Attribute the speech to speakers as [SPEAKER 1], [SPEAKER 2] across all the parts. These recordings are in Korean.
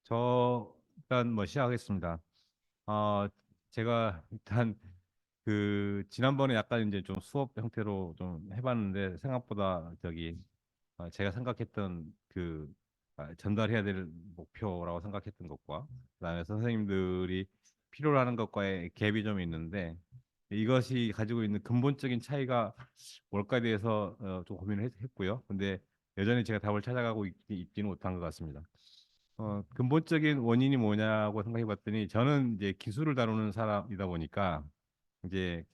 [SPEAKER 1] 저 일단 뭐 시작하겠습니다. 어, 제가 일단 그 지난번에 약간 이제 좀 수업 형태로 좀 해봤는데 생각보다 제가 생각했던 전달해야 될 목표라고 생각했던 것과 그다음에 선생님들이 필요로 하는 것과의 갭이 좀 있는데 이것이 가지고 있는 근본적인 차이가 뭘까에 대해서 좀 고민을 했고요. 근데 여전히 제가 답을 찾아가고 있지는 못한 것 같습니다. 근본적인 원인이 뭐냐고 생각해 봤더니 저는 이제 기술을 다루는 사람이다 보니까 이제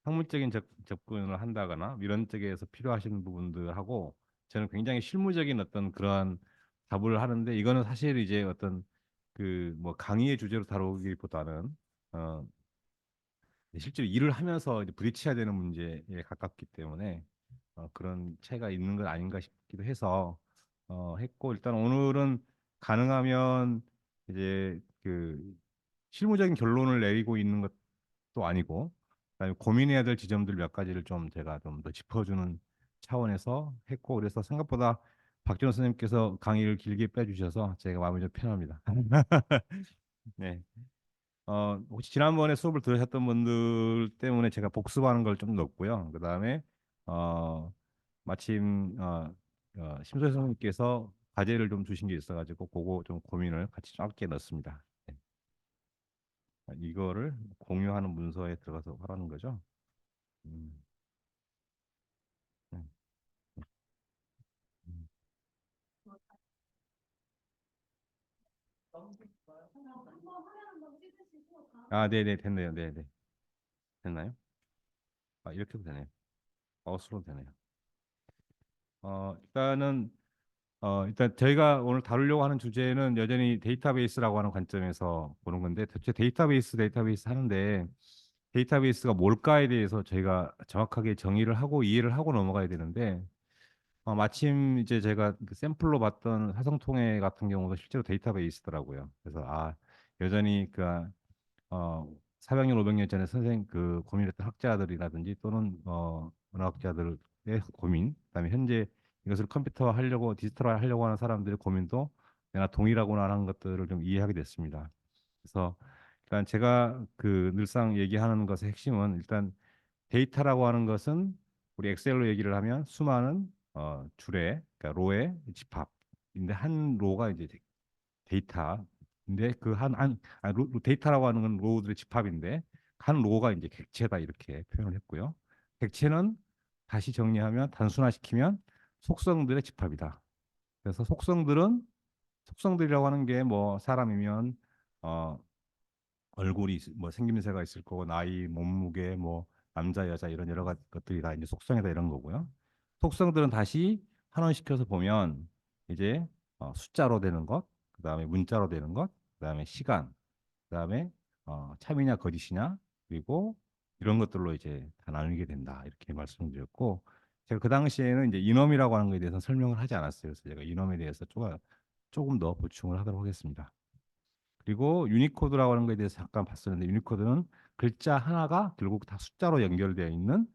[SPEAKER 1] 학문적인 접근을 한다거나 이런 쪽에서 필요하신 부분들하고 저는 굉장히 실무적인 어떤 그러한 답을 하는데 이거는 사실 이제 어떤 그 뭐 강의의 주제로 다루기보다는 어 실제로 일을 하면서 이제 부딪혀야 되는 문제에 가깝기 때문에 그런 차이가 있는 건 아닌가 싶기도 해서 했고 일단 오늘은 가능하면 이제 그 실무적인 결론을 내리고 있는 것도 아니고 그다음에 고민해야 될 지점들 몇 가지를 좀 제가 좀 더 짚어주는 차원에서 했고 그래서 생각보다 박준호 선생님께서 강의를 길게 빼주셔서 제가 마음이 좀 편합니다. 네. 혹시 지난번에 수업을 들으셨던 분들 때문에 제가 복습하는 걸 좀 넣었고요. 그다음에 어, 마침 심소희 선생님께서 과제를 좀 주신 게 있어가지고 그거 좀 고민을 같이 짧게 넣었습니다. 네. 이거를 공유하는 문서에 들어가서 하라는 거죠. 음, 네. 음. 아, 네네 됐네요. 네네 됐나요? 아, 이렇게도 되네요. 마우스로 되네요. 일단 저희가 오늘 다루려고 하는 주제는 여전히 데이터베이스라고 하는 관점에서 보는 건데 대체 데이터베이스 하는데 데이터베이스가 뭘까에 대해서 저희가 정확하게 정의를 하고 이해를 하고 넘어가야 되는데 마침 이제 제가 그 샘플로 봤던 사성통계 같은 경우도 실제로 데이터베이스더라고요. 그래서 여전히 400년 500년 전에 선생 그 고민했던 학자들이라든지 또는 문화학자들의 고민, 그다음에 현재 이것을 컴퓨터화 하려고 디지털화 하려고 하는 사람들의 고민도 내가 동일하구나 하는 것들을 좀 이해하게 됐습니다. 그래서 일단 제가 그 늘상 얘기하는 것의 핵심은 일단 데이터라고 하는 것은 우리 엑셀로 얘기를 하면 수많은 줄의 그러니까 로의 집합인데 한 로가 이제 데이터인데 데이터라고 하는 건 로우들의 집합인데 한 로우가 이제 객체다 이렇게 표현을 했고요. 객체는 다시 정리하면 단순화시키면 속성들의 집합이다. 그래서 속성들이라고 하는 게 뭐 사람이면 어 뭐 생김새가 있을 거고 나이, 몸무게, 뭐 남자, 여자 이런 여러 가지 것들이 다 이제 속성이다 이런 거고요. 속성들은 다시 환원시켜서 보면 이제 숫자로 되는 것, 그다음에 문자로 되는 것, 그다음에 시간, 그다음에 참이냐 거짓이냐 그리고 이런 것들로 이제 다 나누게 된다 이렇게 말씀드렸고 제가 그 당시에는 이제 이놈이라고 하는 것에 대해서 설명을 하지 않았어요. 그래서 제가 이놈에 대해서 조금 더 보충을 하도록 하겠습니다. 그리고 유니코드라고 하는 거에 대해서 잠깐 봤었는데 유니코드는 글자 하나가 결국 다 숫자로 연결되어 있는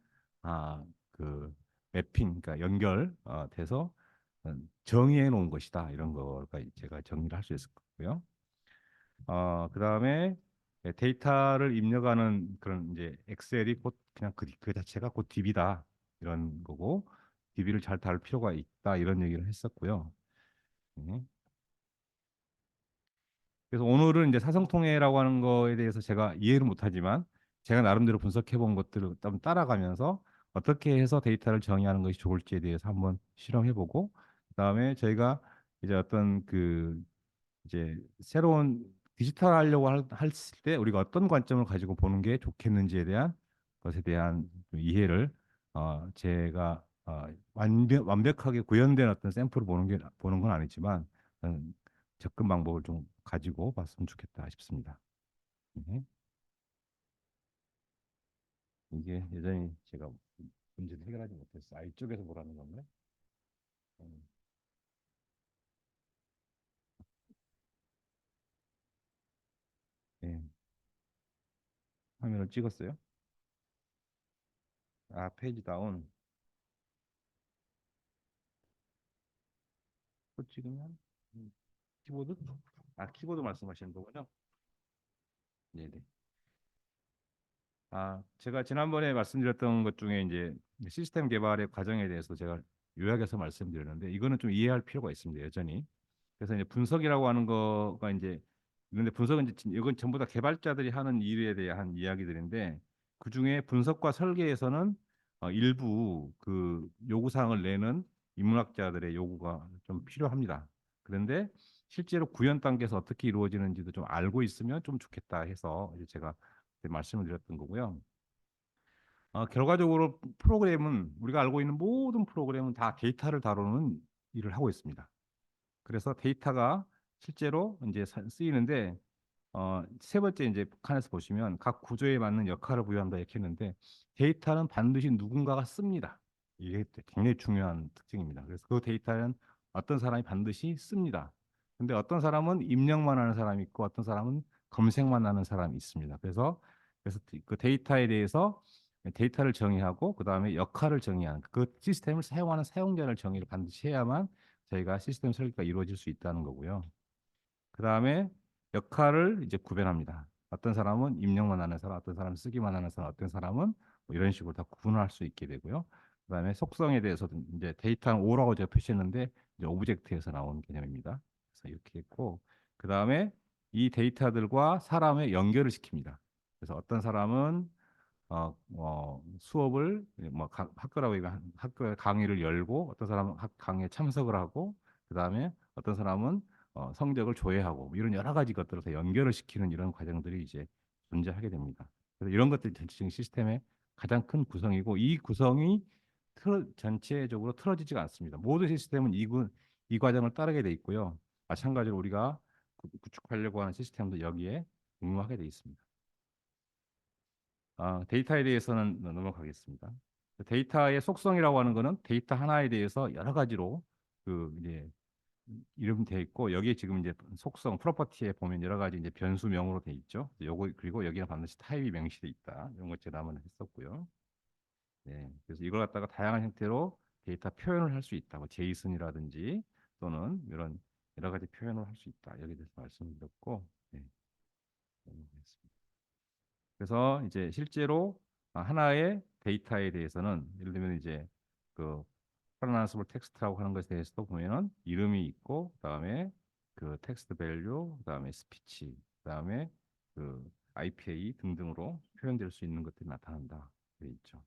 [SPEAKER 1] 그 매핑 그러니까 돼서 정의해 놓은 것이다 이런 거가 제가 정리를 할 수 있을 거고요. 그다음에 데이터를 입력하는 그런 이제 엑셀이 곧 그냥 그 자체가 곧 DB다 이런 거고 DB를 잘 다룰 필요가 있다 이런 얘기를 했었고요. 네. 그래서 오늘은 이제 사성통계라고 하는 거에 대해서 제가 이해를 못하지만 제가 나름대로 분석해 본 것들을 좀 따라가면서 어떻게 해서 데이터를 정의하는 것이 좋을지에 대해서 한번 실험해 보고 그다음에 저희가 이제 어떤 이제 새로운 디지털 하려고 했을 때 우리가 어떤 관점을 가지고 보는 게 좋겠는지에 대한 것에 대한 좀 이해를 제가 완벽하게 구현된 어떤 샘플을 보는 건 아니지만 접근 방법을 좀 가지고 봤으면 좋겠다 싶습니다. 네. 이게 여전히 제가 문제를 해결하지 못했어. 이쪽에서 보라는 건가요? 음, 네. 화면을 찍었어요. 페이지 다운. 또 찍으면. 음. 키보드? 아, 키보드 말씀하시는 거군요. 네네. 아, 제가 지난번에 말씀드렸던 것 중에 이제 시스템 개발의 과정에 대해서 제가 요약해서 말씀드렸는데 이거는 좀 이해할 필요가 있습니다, 여전히. 그래서 이제 분석이라고 하는 거가 이제 근데 분석은 이제 이건 전부 다 개발자들이 하는 일에 대한 이야기들인데 그중에 분석과 설계에서는 일부 그 요구 사항을 내는 인문학자들의 요구가 좀 필요합니다. 그런데 실제로 구현 단계에서 어떻게 이루어지는지도 좀 알고 있으면 좀 좋겠다 해서 이제 제가 말씀을 드렸던 거고요. 결과적으로 프로그램은 우리가 알고 있는 모든 프로그램은 다 데이터를 다루는 일을 하고 있습니다. 그래서 데이터가 실제로 이제 쓰이는데 세 번째 이제 칸에서 보시면 각 구조에 맞는 역할을 부여한다 이렇게 했는데 데이터는 반드시 누군가가 씁니다. 이게 굉장히 중요한 특징입니다. 그래서 그 데이터는 어떤 사람이 반드시 씁니다. 근데 어떤 사람은 입력만 하는 사람이 있고 어떤 사람은 검색만 하는 사람이 있습니다. 그래서 그 데이터에 대해서 데이터를 정의하고 그다음에 역할을 정의하는 그 시스템을 사용하는 사용자를 정의를 반드시 해야만 저희가 시스템 설계가 이루어질 수 있다는 거고요. 그 다음에 역할을 이제 구별합니다. 어떤 사람은 입력만 하는 사람, 어떤 사람은 쓰기만 하는 사람, 어떤 사람은 뭐 이런 식으로 다 구분할 수 있게 되고요. 그 다음에 속성에 대해서도 이제 데이터는 O라고 제가 표시했는데 이제 오브젝트에서 나온 개념입니다. 그래서 이렇게 했고 그 다음에 이 데이터들과 사람의 연결을 시킵니다. 그래서 어떤 사람은 수업을 뭐 학교라고 학교에 강의를 열고 어떤 사람은 강의에 참석을 하고 그 다음에 어떤 사람은 성적을 조회하고 뭐 이런 여러 가지 것들을 다 연결을 시키는 이런 과정들이 이제 존재하게 됩니다. 그래서 이런 것들이 전체적인 시스템의 가장 큰 구성이고 이 구성이 전체적으로 틀어지지가 않습니다. 모든 시스템은 이 과정을 따르게 돼 있고요. 마찬가지로 우리가 구축하려고 하는 시스템도 여기에 응용하게 돼 있습니다. 데이터에 대해서는 넘어가겠습니다. 데이터의 속성이라고 하는 것은 데이터 하나에 대해서 여러 가지로 그 이제 이름 돼 있고 여기에 지금 이제 속성 프로퍼티에 보면 여러 가지 이제 변수명으로 돼 있죠. 요거 그리고 여기는 반드시 타입이 명시돼 있다. 이런 것 제가 한번 했었고요. 네, 그래서 이걸 갖다가 다양한 형태로 데이터 표현을 할 수 있다. 뭐 제이슨이라든지 또는 이런 여러 가지 표현을 할 수 있다. 여기에 대해서 말씀드렸고, 네, 넘어가겠습니다. 그래서 이제 실제로 하나의 데이터에 대해서는 예를 들면 이제 그 프로나운서블 텍스트라고 하는 것에 대해서도 보면은 이름이 있고 그다음에 그 텍스트 밸류 그다음에 스피치 그다음에 그 IPA 등등으로 표현될 수 있는 것들이 나타난다. 돼 있죠.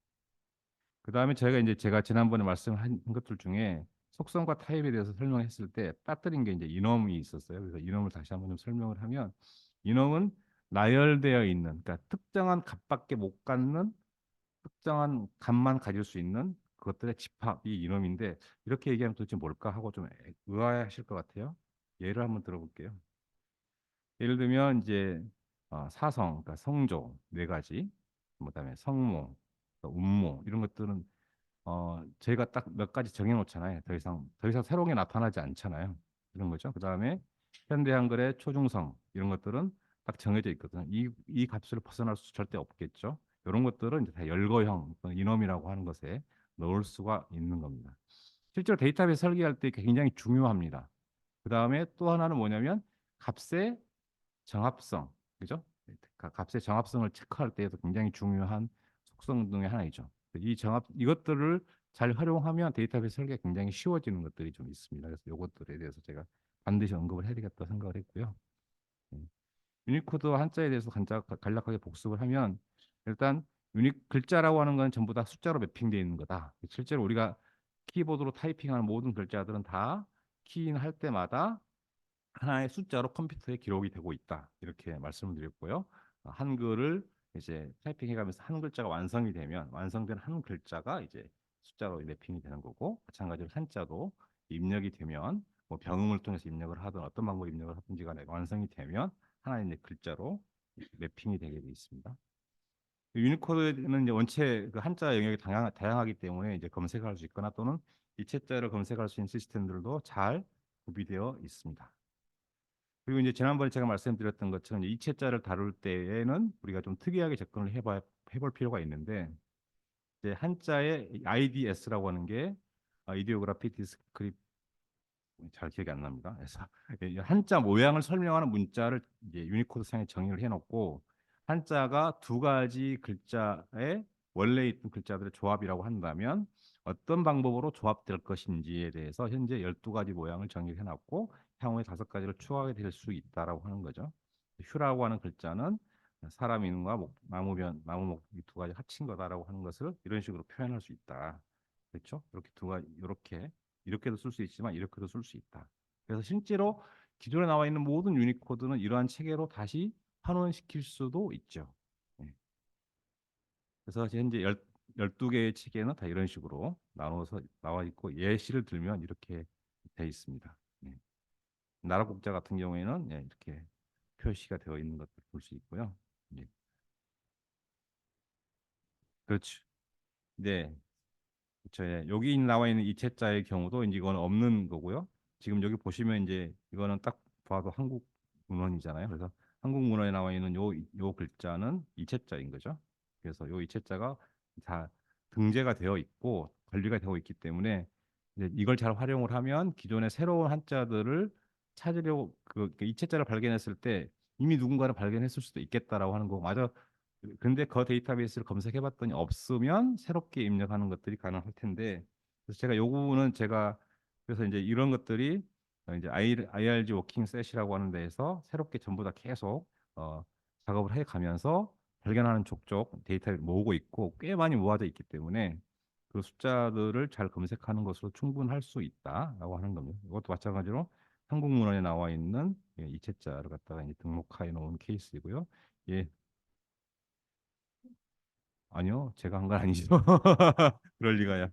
[SPEAKER 1] 그다음에 저희가 이제 제가 지난번에 말씀한 것들 중에 속성과 타입에 대해서 설명했을 때 빠뜨린 게 이제 이놈이 있었어요. 그래서 이놈을 다시 한번 좀 설명을 하면 이놈은 나열되어 있는 그러니까 특정한 값밖에 못 갖는 특정한 값만 가질 수 있는 그것들의 집합이 이놈인데 이렇게 얘기하면 도대체 뭘까 하고 좀 의아해하실 것 같아요. 예를 한번 들어볼게요. 예를 들면 이제 사성, 그러니까 성조 네 가지, 그다음에 성모, 또 운모 이런 것들은 저희가 딱 몇 가지 정해놓잖아요. 더 이상 새로운 게 나타나지 않잖아요. 이런 거죠. 그다음에 현대 한글의 초중성 이런 것들은 딱 정해져 있거든요. 이 값을 벗어날 수 절대 없겠죠. 이런 것들은 이제 다 열거형 이놈이라고 하는 것에 넣을 수가 있는 겁니다. 실제로 데이터베이스 설계할 때 굉장히 중요합니다. 그다음에 또 하나는 뭐냐면 값의 정합성, 그죠? 값의 정합성을 체크할 때에도 굉장히 중요한 속성 중에 하나이죠. 이것들을 잘 활용하면 데이터베이스 설계가 굉장히 쉬워지는 것들이 좀 있습니다. 그래서 이것들에 대해서 제가 반드시 언급을 해야겠다 생각을 했고요. 예. 유니코드 한자에 대해서 간략하게 복습을 하면 일단 글자라고 하는 건 전부 다 숫자로 매핑되어 있는 거다. 실제로 우리가 키보드로 타이핑하는 모든 글자들은 다 키인할 때마다 하나의 숫자로 컴퓨터에 기록이 되고 있다. 이렇게 말씀을 드렸고요. 한글을 이제 타이핑해가면서 한 글자가 완성이 되면 완성된 한 글자가 이제 숫자로 매핑이 되는 거고 마찬가지로 한자도 입력이 되면 뭐 병음을 통해서 입력을 하든 어떤 방법으로 입력을 하든지 간에 완성이 되면 하나의 이제 글자로 매핑이 되게 돼 있습니다. 유니코드는 이제 원체 그 한자 영역이 다양하기 때문에 이제 검색할 수 있거나 또는 이체자를 검색할 수 있는 시스템들도 잘 구비되어 있습니다. 그리고 이제 지난번에 제가 말씀드렸던 것처럼 이제 이체자를 다룰 때에는 우리가 좀 특이하게 접근을 해볼 필요가 있는데 이제 한자의 IDS라고 하는 게 이디오그래픽 잘 기억이 안 납니다. 그래서 이 한자 모양을 설명하는 문자를 이제 유니코드상에 정의를 해놓고 한자가 두 가지 글자의 원래 있던 글자들의 조합이라고 한다면 어떤 방법으로 조합될 것인지에 대해서 현재 12가지 모양을 정의를 해놨고 향후에 5가지를 추가하게 될 수 있다라고 하는 거죠. 휴라고 하는 글자는 사람 이름과 나무목 이 두 가지 합친 거다라고 하는 것을 이런 식으로 표현할 수 있다. 그렇죠? 이렇게 두 가지 이렇게 이렇게도 쓸 수 있지만 이렇게도 쓸 수 있다. 그래서 실제로 기존에 나와 있는 모든 유니코드는 이러한 체계로 다시 환원시킬 수도 있죠. 예. 그래서 현재 12개의 체계는 다 이런 식으로 나눠서 나와 있고 예시를 들면 이렇게 돼 있습니다. 예. 나라 국자 같은 경우에는 예, 이렇게 표시가 되어 있는 것을 볼 수 있고요. 예. 그렇죠. 네. 그렇죠. 예. 여기 나와 있는 이체자의 경우도 이제 이거는 없는 거고요. 지금 여기 보시면 이제 이거는 딱 봐도 한국 문헌이잖아요. 그래서 한국 문헌에 나와 있는 요 글자는 이체자인 거죠. 그래서 요 이체자가 다 등재가 되어 있고 관리가 되어 있기 때문에 이제 이걸 잘 활용을 하면 기존의 새로운 한자들을 찾으려고 그 이체자를 발견했을 때 이미 누군가는 발견했을 수도 있겠다라고 하는 거. 맞아. 근데 그 데이터베이스를 검색해 봤더니 없으면 새롭게 입력하는 것들이 가능할 텐데 그래서 제가 요구는 제가 그래서 이제 이런 것들이 이제 IRG 워킹 셋이라고 하는 데에서 새롭게 전부 다 계속 어, 작업을 해 가면서 발견하는 족족 데이터를 모으고 있고 꽤 많이 모아져 있기 때문에 그 숫자들을 잘 검색하는 것으로 충분할 수 있다라고 하는 겁니다. 이것도 마찬가지로 한국문헌에 나와 있는 예, 이체자를 갖다가 이제 등록해 놓은 케이스이고요. 예, 아니요, 제가 한 건 아니죠. 그럴 리가요.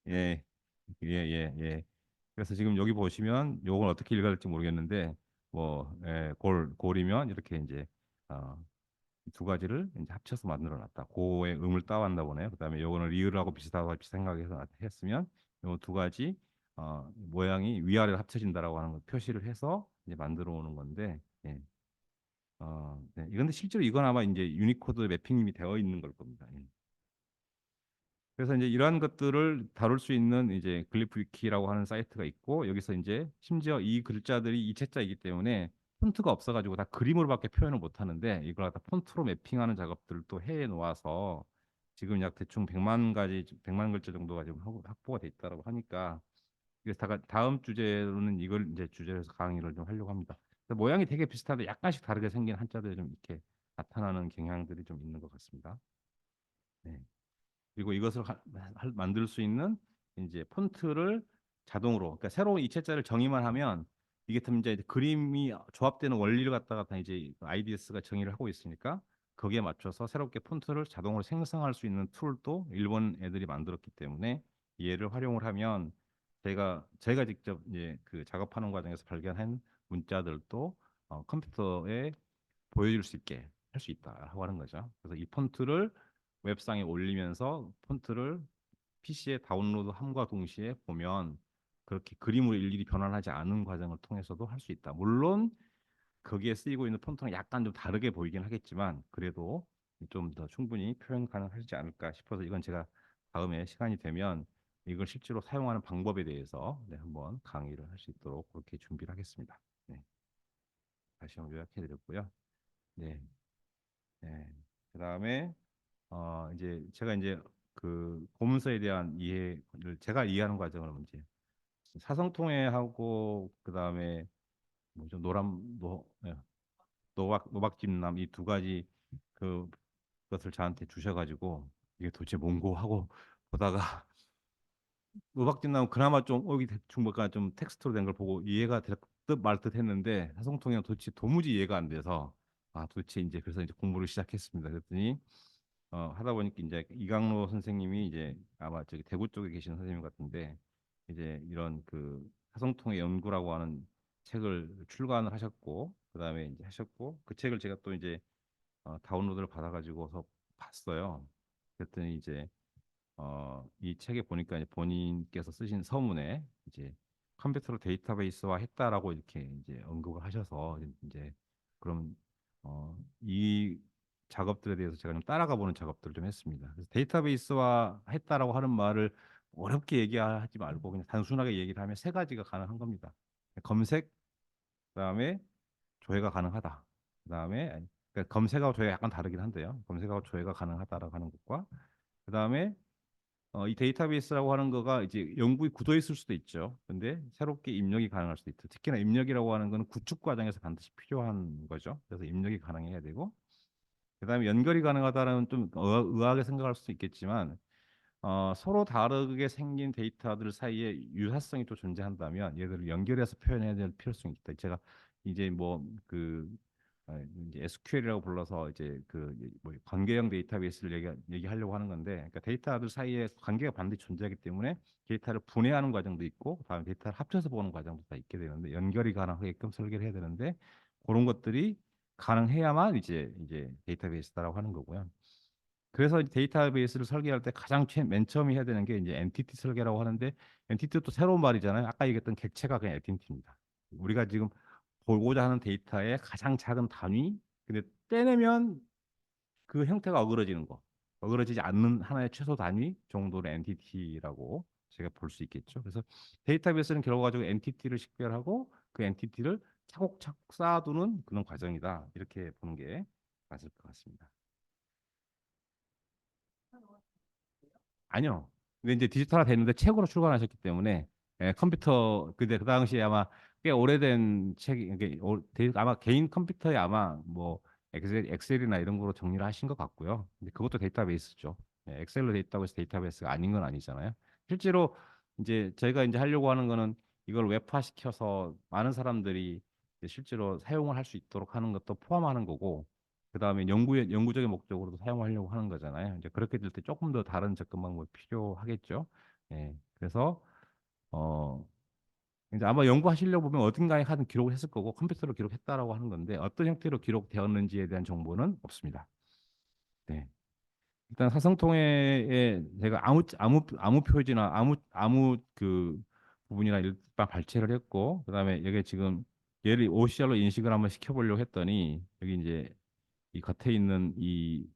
[SPEAKER 1] 예, 예, 예, 예. 그래서 지금 여기 보시면 요건 어떻게 읽어야 될지 모르겠는데 뭐 예, 골이면 이렇게 이제 어, 두 가지를 이제 합쳐서 만들어 놨다. 고의 음을 따왔나 보네요. 그다음에 요거는 리을하고 비슷하다고 생각해서 했으면 요 두 가지 모양이 위아래로 합쳐진다라고 하는 걸 표시를 해서 이제 만들어 오는 건데 예. 네. 이건데 실제로 이건 아마 이제 유니코드 매핑이 되어 있는 걸 겁니다. 예. 그래서 이제 이러한 것들을 다룰 수 있는 이제 글리프위키라고 하는 사이트가 있고 여기서 이제 심지어 이 글자들이 이체자이기 때문에 폰트가 없어가지고 다 그림으로밖에 표현을 못 하는데 이걸 갖다 폰트로 매핑하는 작업들을 또 해 놓아서 지금 약 대충 100만 글자 정도가 지금 확보가 돼 있다라고 하니까 그래서 다음 주제로는 이걸 이제 주제로 해서 강의를 좀 하려고 합니다. 그래서 모양이 되게 비슷한데 약간씩 다르게 생긴 한자들이 좀 이렇게 나타나는 경향들이 좀 있는 것 같습니다. 네. 그리고 이것을 만들 수 있는 이제 폰트를 자동으로 그러니까 새로운 이체자를 정의만 하면 이게 좀 이제 그림이 조합되는 원리를 갖다가 다 이제 IDS가 정의를 하고 있으니까 거기에 맞춰서 새롭게 폰트를 자동으로 생성할 수 있는 툴도 일본 애들이 만들었기 때문에 얘를 활용을 하면 제가 직접 이제 그 작업하는 과정에서 발견한 문자들도 컴퓨터에 보여줄 수 있게 할 수 있다고 하는 거죠. 그래서 이 폰트를 웹상에 올리면서 폰트를 PC에 다운로드함과 동시에 보면 그렇게 그림으로 일일이 변환하지 않은 과정을 통해서도 할 수 있다. 물론 거기에 쓰이고 있는 폰트는 약간 좀 다르게 보이긴 하겠지만 그래도 좀 더 충분히 표현 가능하지 않을까 싶어서 이건 제가 다음에 시간이 되면 이걸 실제로 사용하는 방법에 대해서 네, 한번 강의를 할 수 있도록 그렇게 준비를 하겠습니다. 네, 다시 한번 요약해 드렸고요. 네, 네. 그다음에 이제 제가 이제 그 고문서에 대한 이해를 제가 이해하는 과정을 이제 사성통해하고 그다음에 뭐죠 노박진남 이 두 가지 그 것을 저한테 주셔가지고 이게 도대체 뭔고 하고 보다가 노박진남 그나마 좀 여기 대충 뭔가 좀 텍스트로 된 걸 보고 이해가 될 듯 말 듯 했는데 사성통해는 도대체 도무지 이해가 안 돼서 도대체 이제 그래서 이제 공부를 시작했습니다. 그랬더니 하다 보니까 이제 이강로 선생님이 이제 아마 저기 대구 쪽에 계시는 선생님 같은데 이제 이런 그 사성통의 연구라고 하는 책을 출간을 하셨고 그다음에 이제 하셨고 그 책을 제가 또 이제 다운로드를 받아가지고서 봤어요. 그랬더니 이제 이 책에 보니까 이제 본인께서 쓰신 서문에 이제 컴퓨터로 데이터베이스화 했다라고 이렇게 이제 언급을 하셔서 이제 그럼 이 작업들에 대해서 제가 좀 따라가 보는 작업들을 좀 했습니다. 그래서 데이터베이스화 했다라고 하는 말을 어렵게 얘기하지 말고 그냥 단순하게 얘기를 하면 세 가지가 가능한 겁니다. 검색, 그다음에 조회가 가능하다. 그다음에 그러니까 검색하고 조회가 약간 다르긴 한데요. 검색하고 조회가 가능하다라고 하는 것과 그다음에 이 데이터베이스라고 하는 거가 이제 영구히 굳어 있을 수도 있죠. 근데 새롭게 입력이 가능할 수도 있죠. 특히나 입력이라고 하는 거는 구축 과정에서 반드시 필요한 거죠. 그래서 입력이 가능해야 되고 그다음에 연결이 가능하다는 좀 의아하게 생각할 수도 있겠지만 서로 다르게 생긴 데이터들 사이에 유사성이 또 존재한다면 얘들을 연결해서 표현해야 될 필요성이 있다. 제가 이제 뭐그 이제 SQL이라고 불러서 이제 그뭐 관계형 데이터베이스를 얘기하려고 하는 건데, 그러니까 데이터들 사이에 관계가 반드시 존재하기 때문에 데이터를 분해하는 과정도 있고, 그다음에 데이터를 합쳐서 보는 과정도 다 있게 되는데 연결이 가능하게끔 설계를 해야 되는데 그런 것들이 가능해야만 이제 데이터베이스다라고 하는 거고요. 그래서 데이터베이스를 설계할 때 가장 맨 처음에 해야 되는 게 이제 엔티티 설계라고 하는데 엔티티도 새로운 말이잖아요. 아까 얘기했던 객체가 그냥 엔티티입니다. 우리가 지금 보고자 하는 데이터의 가장 작은 단위, 근데 떼내면 그 형태가 어그러지는 거, 어그러지지 않는 하나의 최소 단위 정도의 엔티티라고 제가 볼 수 있겠죠. 그래서 데이터베이스는 결과적으로 엔티티를 식별하고 그 엔티티를 차곡차곡 쌓아두는 그런 과정이다. 이렇게 보는 게 맞을 것 같습니다. 아니요. 근데 이제 디지털화 됐는데 책으로 출간하셨기 때문에 컴퓨터 근데 그 당시에 아마 꽤 오래된 책이 이게 아마 개인 컴퓨터에 아마 뭐 엑셀이나 이런 거로 정리를 하신 것 같고요. 근데 그것도 데이터베이스죠. 엑셀로 돼 있다고 해서 데이터베이스가 아닌 건 아니잖아요. 실제로 이제 저희가 이제 하려고 하는 거는 이걸 웹화시켜서 많은 사람들이 이제 실제로 사용을 할 수 있도록 하는 것도 포함하는 거고 그다음에 연구적인 목적으로도 사용하려고 하는 거잖아요. 이제 그렇게 될 때 조금 더 다른 접근 방법이 필요하겠죠. 예. 그래서 어 이제 아마 연구하시려고 보면 어딘가에 하든 기록을 했을 거고 컴퓨터로 기록했다라고 하는 건데 어떤 형태로 기록되었는지에 대한 정보는 없습니다. 네. 일단 사성통해에 제가 아무 표지나 아무 그 부분이나 일단 발췌를 했고 그다음에 여기 지금 얘를 OCR로 인식을 한번 시켜보려고 했더니 여기 이제 이 겉에 있는 이게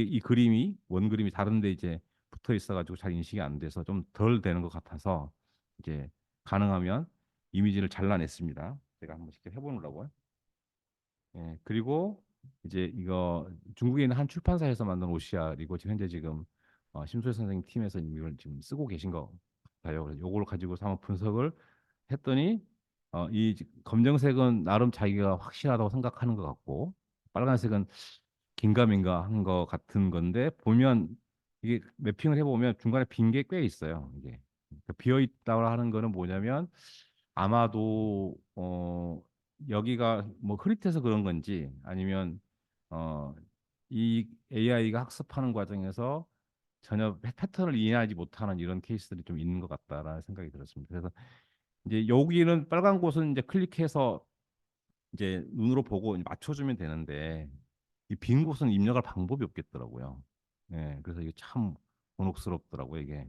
[SPEAKER 1] 이 그림이 원 그림이 다른데 이제 붙어 있어가지고 잘 인식이 안 돼서 좀 덜 되는 것 같아서 이제 가능하면 이미지를 잘라냈습니다. 제가 한번 직접 해보느라고요. 예, 그리고 이제 이거 중국에 있는 한 출판사에서 만든 OCR이고 지금 현재 지금 심소혜 선생님 팀에서 이걸 지금 쓰고 계신 거 같아요. 그래서 요걸 가지고 한번 분석을 했더니 검정색은 나름 자기가 확실하다고 생각하는 것 같고 빨간색은 긴가민가 한 것 같은 건데 보면 이게 매핑을 해보면 중간에 빈 게 꽤 있어요. 이게 그러니까 비어 있다고 하는 거는 뭐냐면 아마도 여기가 뭐 흐릿해서 그런 건지 아니면 어, 이 AI가 학습하는 과정에서 전혀 패턴을 이해하지 못하는 이런 케이스들이 좀 있는 것 같다라는 생각이 들었습니다. 그래서 이제 여기는 빨간 곳은 이제 클릭해서 이제 눈으로 보고 맞춰주면 되는데 이 빈 곳은 입력할 방법이 없겠더라고요. 예, 그래서 이게 참 곤혹스럽더라고요, 이게.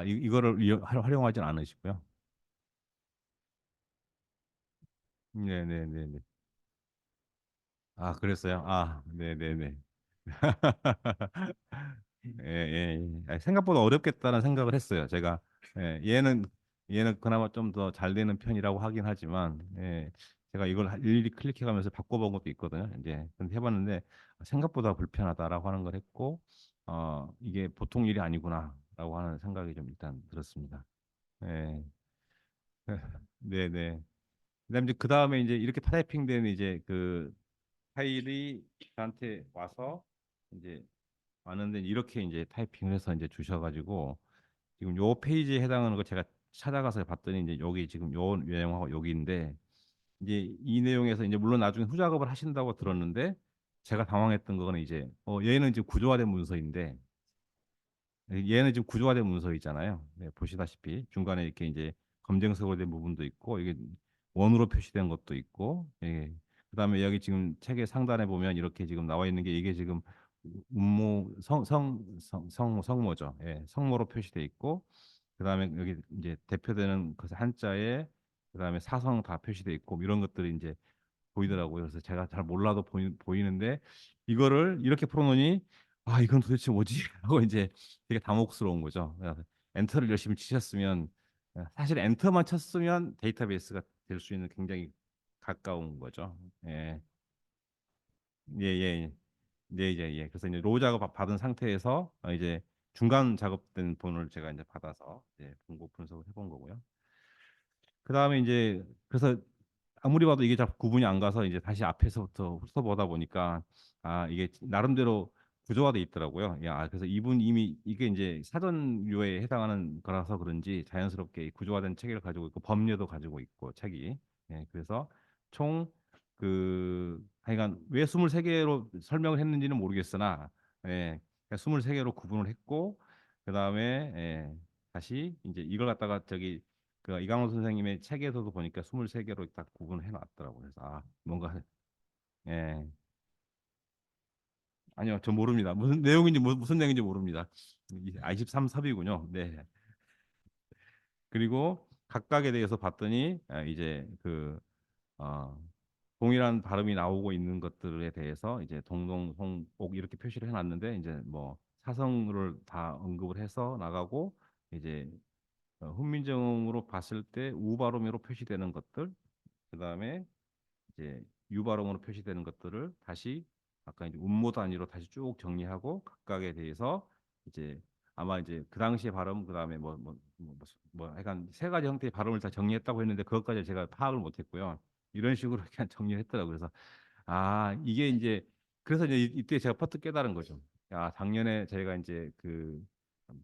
[SPEAKER 1] 이거를 활용하진 않으시고요. 네네네네. 그랬어요? 네네네. 예, 예, 예. 생각보다 어렵겠다는 생각을 했어요. 제가 얘는 그나마 좀 더 잘 되는 편이라고 하긴 하지만 제가 이걸 일일이 클릭해가면서 바꿔본 것도 있거든요. 이제 근데 해봤는데 생각보다 불편하다라고 하는 걸 했고 이게 보통 일이 아니구나라고 하는 생각이 좀 일단 들었습니다. 예. 네네. 그다음에 이제 그 다음에 이제 이렇게 타이핑된 이제 그 파일이 저한테 와서 이제 왔는데 이렇게 이제 타이핑을 해서 이제 주셔가지고 지금 요 페이지에 해당하는 거 제가 찾아가서 봤더니 이제 여기 지금 요 내용하고 여기인데 이제 이 내용에서 이제 물론 나중에 후작업을 하신다고 들었는데 제가 당황했던 거는 이제 얘는 지금 구조화된 문서인데 얘는 지금 구조화된 문서이잖아요. 네, 보시다시피 중간에 이렇게 이제 검정색으로 된 부분도 있고 이게 원으로 표시된 것도 있고 그다음에 여기 지금 책의 상단에 보면 이렇게 지금 나와 있는 게 이게 지금 음모 성모죠. 예, 성모로 표시돼 있고 그다음에 여기 이제 대표되는 그 한자에 그다음에 사성 다 표시돼 있고 뭐 이런 것들이 이제 보이더라고요. 그래서 제가 잘 몰라도 보이는데 이거를 이렇게 풀어놓으니 아 이건 도대체 뭐지? 하고 이제 되게 당혹스러운 거죠. 그래서 엔터를 열심히 치셨으면 사실 엔터만 쳤으면 데이터베이스가 될 수 있는 굉장히 가까운 거죠. 예, 예, 예, 예, 예, 예. 그래서 이제 로 작업 받은 상태에서 이제 중간 작업된 본을 제가 이제 받아서 이제 분고 분석을 해본 거고요. 그다음에 이제 그래서 아무리 봐도 이게 잘 구분이 안 가서 이제 다시 앞에서부터 훑어보다 보니까 아 이게 나름대로 구조화돼 있더라고요. 야, 그래서 이분 이미 이게 이제 사전류에 해당하는 거라서 그런지 자연스럽게 이 구조화된 체계를 가지고 있고 법률도 가지고 있고 책이. 예, 그래서 총 하여간 왜 23개로 설명을 했는지는 모르겠으나 예, 23개로 구분을 했고 그다음에 다시 이제 이걸 갖다가 저기 그 이강원 선생님의 책에서도 보니까 23개로 딱 구분을 해놨더라고요. 그래서 아 뭔가 예 아니요 저 모릅니다. 무슨 내용인지 무슨 내용인지 모릅니다. 23 섭이군요. 네. 그리고 각각에 대해서 봤더니 이제 어, 동일한 발음이 나오고 있는 것들에 대해서 이제 동동송옥 이렇게 표시를 해놨는데 이제 뭐 사성을 다 언급을 해서 나가고 이제 훈민정음으로 봤을 때 우발음으로 표시되는 것들 그다음에 이제 유발음으로 표시되는 것들을 다시 아까 이제 음모 단위로 다시 쭉 정리하고 각각에 대해서 이제 아마 이제 그 당시의 발음 그다음에 하여간 세 가지 형태의 발음을 다 정리했다고 했는데 그것까지 제가 파악을 못했고요. 이런 식으로 그냥 정리를 했더라고요. 그래서 아 이게 이제 그래서 이제 이때 제가 퍼뜩 깨달은 거죠. 아 작년에 저희가 이제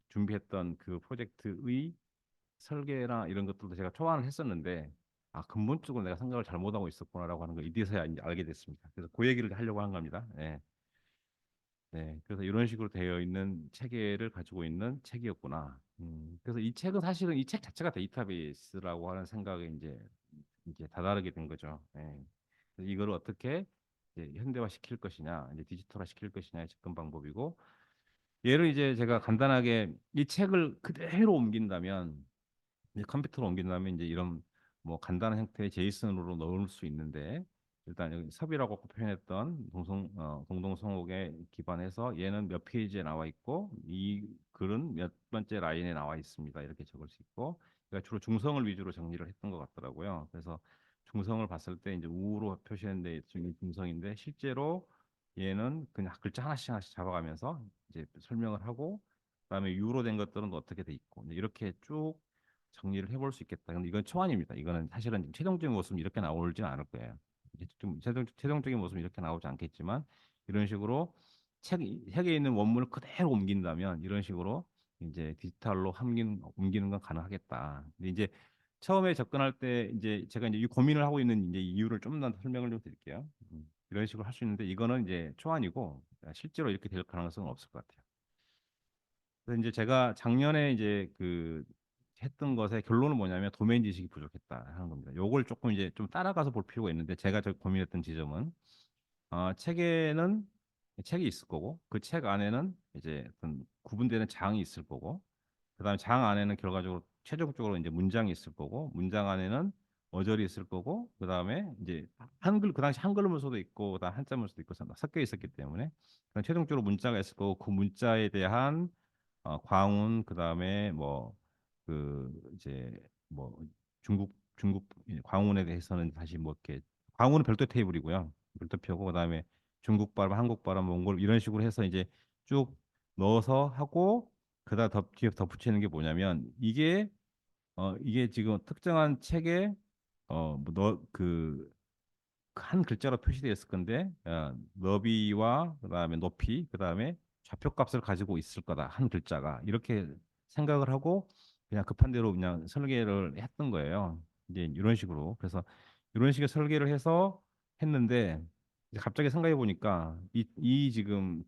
[SPEAKER 1] 준비했던 그 프로젝트의 설계나 이런 것들도 제가 초안을 했었는데 아 근본적으로 내가 생각을 잘못하고 있었구나라고 하는 걸 이제서야 이제 알게 됐습니다. 그래서 그 얘기를 하려고 한 겁니다. 네, 네. 그래서 이런 식으로 되어 있는 체계를 가지고 있는 책이었구나. 그래서 이 책은 사실은 이 책 자체가 데이터베이스라고 하는 생각에 이제 다다르게 된 거죠. 예. 그래서 이거를 어떻게 이제 현대화 시킬 것이냐, 이제 디지털화 시킬 것이냐의 접근 방법이고 얘를 이제 제가 간단하게 이 책을 그대로 옮긴다면 이제 컴퓨터로 옮긴다면 이제 이런 뭐 간단한 형태의 제이슨으로 넣을 수 있는데 일단 여기 섭이라고 표현했던 공동성옥에 기반해서 얘는 몇 페이지에 나와 있고 이 글은 몇 번째 라인에 나와 있습니다. 이렇게 적을 수 있고 그러니까 주로 중성을 위주로 정리를 했던 것 같더라고요. 그래서 중성을 봤을 때 이제 우로 표시한 데 중성인데 실제로 얘는 그냥 글자 하나씩 하나씩 잡아가면서 이제 설명을 하고 그다음에 유로 된 것들은 어떻게 돼 있고 이렇게 쭉 정리를 해볼 수 있겠다. 근데 이건 초안입니다. 이거는 사실은 최종적인 모습은 이렇게 나오지는 않을 거예요. 이제 좀 최종적인 모습은 이렇게 나오지 않겠지만 이런 식으로 책에 있는 원문을 그대로 옮긴다면 이런 식으로 이제 디지털로 옮기는 건 가능하겠다. 근데 이제 처음에 접근할 때 이제 제가 이제 이 고민을 하고 있는 이제 이유를 좀 더 설명을 좀 드릴게요. 이런 식으로 할 수 있는데 이거는 이제 초안이고 실제로 이렇게 될 가능성은 없을 것 같아요. 그래서 이제 제가 작년에 이제 했던 것의 결론은 뭐냐면 도메인 지식이 부족했다 하는 겁니다. 요걸 조금 이제 좀 따라가서 볼 필요가 있는데 제가 저 고민했던 지점은 책에는 책이 있을 거고 그 책 안에는 이제 어떤 구분되는 장이 있을 거고 그다음에 장 안에는 결과적으로 최종적으로 이제 문장이 있을 거고 문장 안에는 어절이 있을 거고 그다음에 이제 한글 그 당시 한글 문서도 있고 그다음 한자 문서도 있고 섞여 있었기 때문에 그다음 최종적으로 문자가 있을 거고 그 문자에 대한 광운 그다음에 뭐 이제 뭐 중국 광운에 대해서는 다시 뭐 이렇게 광운은 별도 테이블이고요. 별도 표고 그다음에 중국 발음, 한국 발음, 몽골 이런 식으로 해서 이제 쭉 넣어서 하고 그다 뒤에 덧붙이는 게 뭐냐면 이게 지금 특정한 책에 한 글자로 표시되어 있을 건데 너비와 그다음에 높이 그다음에 좌표값을 가지고 있을 거다 한 글자가 이렇게 생각을 하고 그냥 급한 대로 그냥 설계를 했던 거예요. 이제 이런 식으로 그래서 이런 식의 설계를 해서 했는데 이제 갑자기 생각해 보니까 이 지금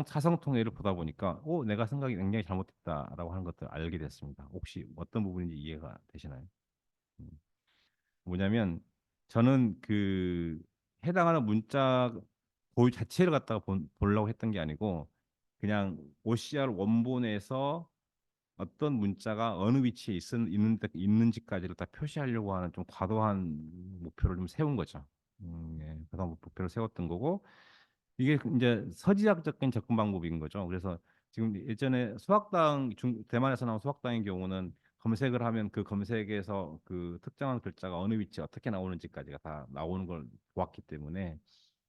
[SPEAKER 1] 사성통계를 보다 보니까 내가 생각이 굉장히 잘못됐다라고 하는 것을 알게 됐습니다. 혹시 어떤 부분인지 이해가 되시나요? 음. 뭐냐면 저는 해당하는 문자 그 자체를 갖다가 보려고 했던 게 아니고 그냥 OCR 원본에서 어떤 문자가 어느 위치에 있는지까지를 다 표시하려고 하는 좀 과도한 목표를 좀 세운 거죠. 예, 그런 목표를 세웠던 거고 이게 이제 서지학적인 접근 방법인 거죠. 그래서 지금 예전에 대만에서 나온 수학당의 경우는 검색을 하면 그 검색에서 그 특정한 글자가 어느 위치에 어떻게 나오는지까지가 다 나오는 걸 보았기 때문에